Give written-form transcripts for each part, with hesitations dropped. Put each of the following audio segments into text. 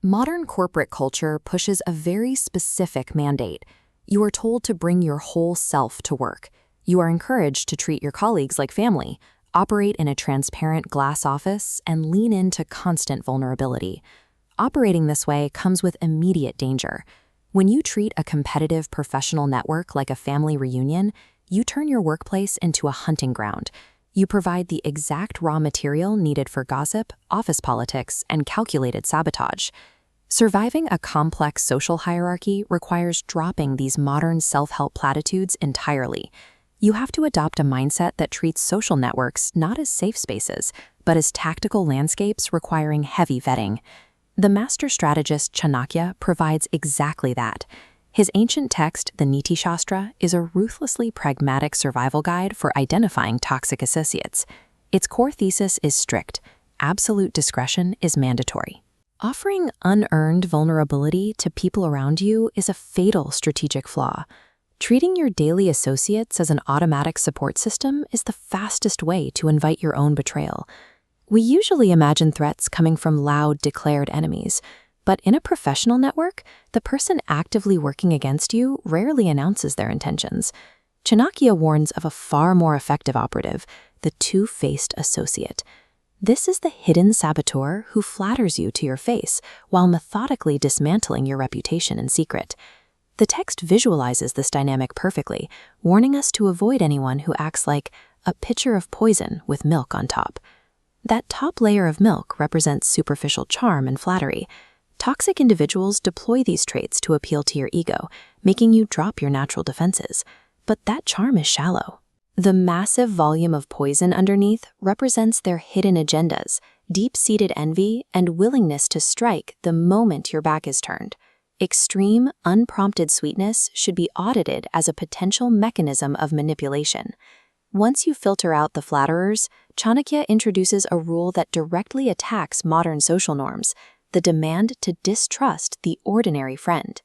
Modern corporate culture pushes a very specific mandate. You are told to bring your whole self to work. You are encouraged to treat your colleagues like family, operate in a transparent glass office, and lean into constant vulnerability. Operating this way comes with immediate danger. When you treat a competitive professional network like a family reunion, you turn your workplace into a hunting ground. You provide the exact raw material needed for gossip, office politics, and calculated sabotage. Surviving a complex social hierarchy requires dropping these modern self-help platitudes entirely. You have to adopt a mindset that treats social networks not as safe spaces, but as tactical landscapes requiring heavy vetting. The master strategist Chanakya provides exactly that. His ancient text, the Niti-Shastra, is a ruthlessly pragmatic survival guide for identifying toxic associates. Its core thesis is strict. Absolute discretion is mandatory. Offering unearned vulnerability to people around you is a fatal strategic flaw. Treating your daily associates as an automatic support system is the fastest way to invite your own betrayal. We usually imagine threats coming from loud, declared enemies, but in a professional network, the person actively working against you rarely announces their intentions. Chanakya warns of a far more effective operative, the two-faced associate. This is the hidden saboteur who flatters you to your face while methodically dismantling your reputation in secret. The text visualizes this dynamic perfectly, warning us to avoid anyone who acts like a pitcher of poison with milk on top. That top layer of milk represents superficial charm and flattery. Toxic individuals deploy these traits to appeal to your ego, making you drop your natural defenses. But that charm is shallow. The massive volume of poison underneath represents their hidden agendas, deep-seated envy, and willingness to strike the moment your back is turned. Extreme, unprompted sweetness should be audited as a potential mechanism of manipulation. Once you filter out the flatterers, Chanakya introduces a rule that directly attacks modern social norms: the demand to distrust the ordinary friend.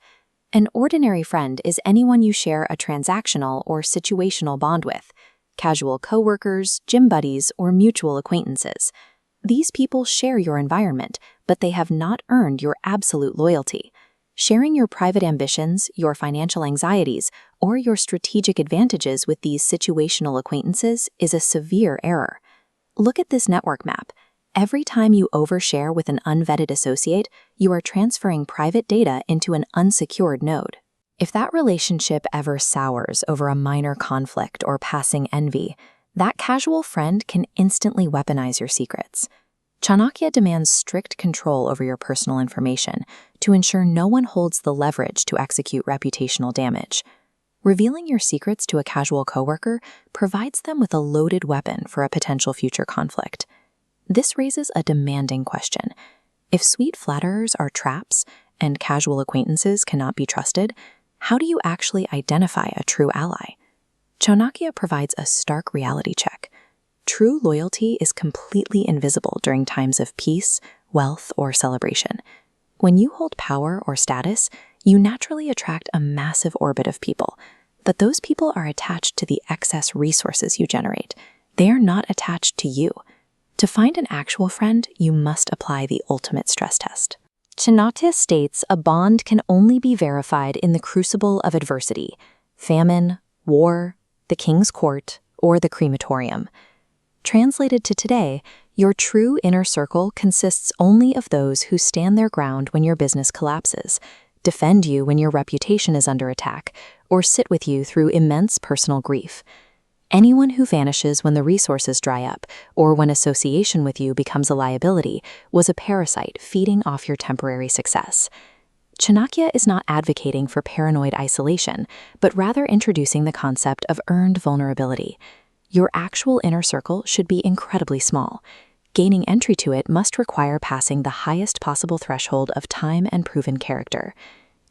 An ordinary friend is anyone you share a transactional or situational bond with: casual coworkers, gym buddies, or mutual acquaintances. These people share your environment, but they have not earned your absolute loyalty. Sharing your private ambitions, your financial anxieties, or your strategic advantages with these situational acquaintances is a severe error. Look at this network map. Every time you overshare with an unvetted associate, you are transferring private data into an unsecured node. If that relationship ever sours over a minor conflict or passing envy, that casual friend can instantly weaponize your secrets. Chanakya demands strict control over your personal information to ensure no one holds the leverage to execute reputational damage. Revealing your secrets to a casual coworker provides them with a loaded weapon for a potential future conflict. This raises a demanding question. If sweet flatterers are traps and casual acquaintances cannot be trusted, how do you actually identify a true ally? Chanakya provides a stark reality check. True loyalty is completely invisible during times of peace, wealth, or celebration. When you hold power or status, you naturally attract a massive orbit of people, but those people are attached to the excess resources you generate. They are not attached to you. To find an actual friend, you must apply the ultimate stress test. Chanakya states a bond can only be verified in the crucible of adversity: famine, war, the king's court, or the crematorium. Translated to today, your true inner circle consists only of those who stand their ground when your business collapses, defend you when your reputation is under attack, or sit with you through immense personal grief. Anyone who vanishes when the resources dry up, or when association with you becomes a liability, was a parasite feeding off your temporary success. Chanakya is not advocating for paranoid isolation, but rather introducing the concept of earned vulnerability. Your actual inner circle should be incredibly small. Gaining entry to it must require passing the highest possible threshold of time and proven character.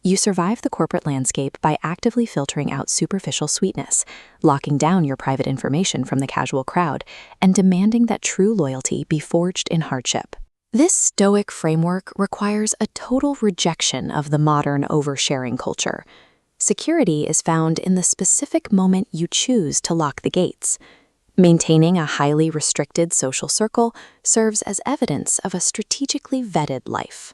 You survive the corporate landscape by actively filtering out superficial sweetness, locking down your private information from the casual crowd, and demanding that true loyalty be forged in hardship. This stoic framework requires a total rejection of the modern oversharing culture. Security is found in the specific moment you choose to lock the gates. Maintaining a highly restricted social circle serves as evidence of a strategically vetted life.